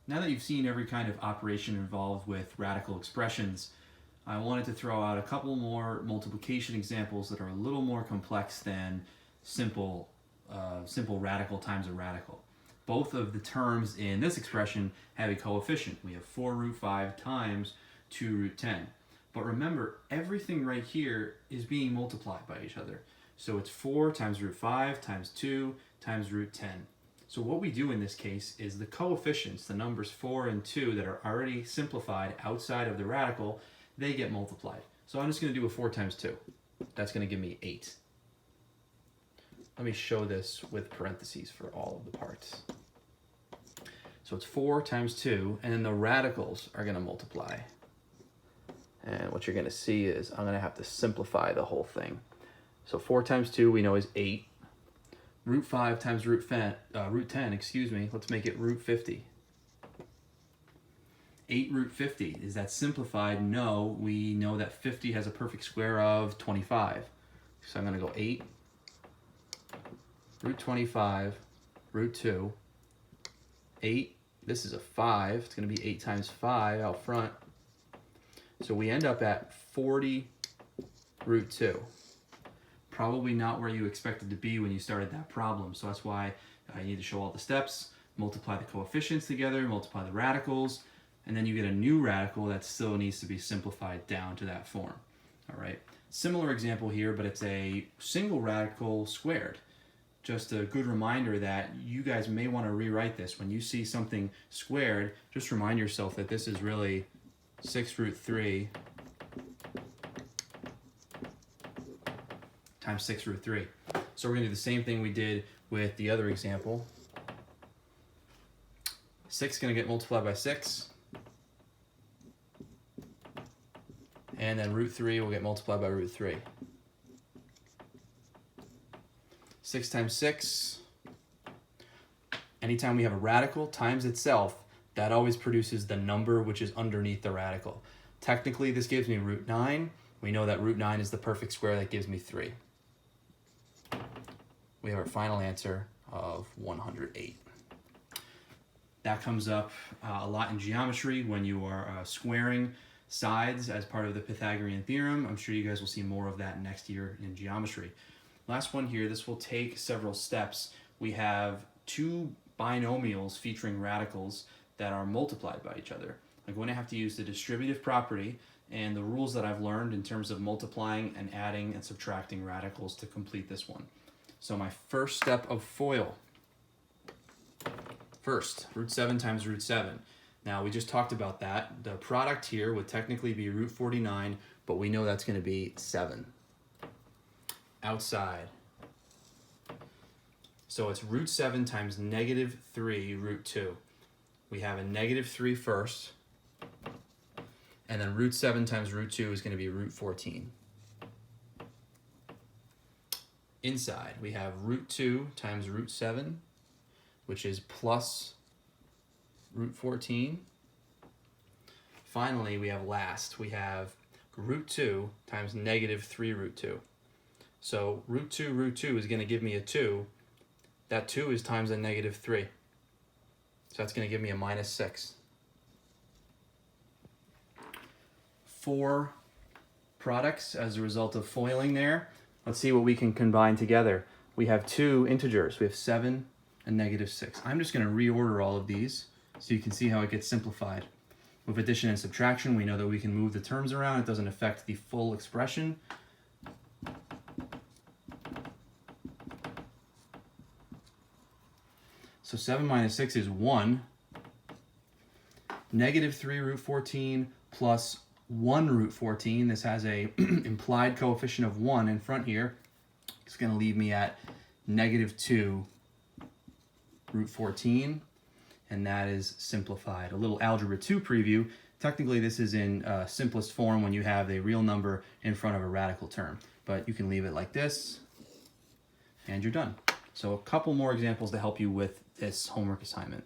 Now that you've seen every kind of operation involved with radical expressions, I wanted to throw out a couple more multiplication examples that are a little more complex than simple, simple radical times a radical. Both of the terms in this expression have a coefficient. We have 4 root 5 times 2 root 10. But remember, everything right here is being multiplied by each other. So it's 4 times root 5 times 2 times root 10. So what we do in this case is the coefficients, the numbers 4 and 2 that are already simplified outside of the radical, they get multiplied. So I'm just going to do a 4 times 2. That's going to give me 8. Let me show this with parentheses for all of the parts. So it's 4 times 2, and then the radicals are going to multiply. And what you're going to see is I'm going to have to simplify the whole thing. So 4 times 2 we know is 8. Root 5 times root 10, let's make it root 50. 8 root 50, is that simplified? No, we know that 50 has a perfect square of 25. So I'm going to go 8 root 25 root 2. 8, this is a 5, it's going to be 8 times 5 out front. So we end up at 40 root 2. Probably not where you expected to be when you started that problem. So that's why you need to show all the steps, multiply the coefficients together, multiply the radicals, and then you get a new radical that still needs to be simplified down to that form. All right. Similar example here, but it's a single radical squared. Just a good reminder that you guys may want to rewrite this. When you see something squared, just remind yourself that this is really 6 root 3 times 6 root 3. So we're going to do the same thing we did with the other example. 6 is going to get multiplied by 6. And then root 3 will get multiplied by root 3. 6 times 6. Anytime we have a radical times itself, that always produces the number which is underneath the radical. Technically, this gives me root 9. We know that root 9 is the perfect square that gives me 3. We have our final answer of 108. That comes up a lot in geometry when you are squaring sides as part of the Pythagorean theorem. I'm sure you guys will see more of that next year in geometry. Last one here, this will take several steps. We have two binomials featuring radicals that are multiplied by each other. I'm going to have to use the distributive property and the rules that I've learned in terms of multiplying and adding and subtracting radicals to complete this one. So my first step of FOIL. First, root 7 times root 7. Now we just talked about that. The product here would technically be root 49, but we know that's going to be 7. Outside. So it's root 7 times negative 3 root 2. We have a negative 3 first, and then root 7 times root 2 is going to be root 14. Inside, we have root 2 times root 7, which is plus root 14. Finally, we have last. We have root 2 times negative 3 root 2. So root 2 is going to give me a 2. That 2 is times a negative 3. So that's going to give me a minus 6. 4 products as a result of foiling there. Let's see what we can combine together. We have two integers. We have 7 and negative 6. I'm just going to reorder all of these so you can see how it gets simplified. With addition and subtraction, we know that we can move the terms around. It doesn't affect the full expression. So 7 minus 6 is 1. Negative 3 root 14 plus 1 root 14. This has a implied coefficient of 1 in front here. It's going to leave me at negative 2 root 14. And that is simplified. A little Algebra 2 preview. Technically, this is in simplest form when you have a real number in front of a radical term. But you can leave it like this, and you're done. So a couple more examples to help you with this homework assignment.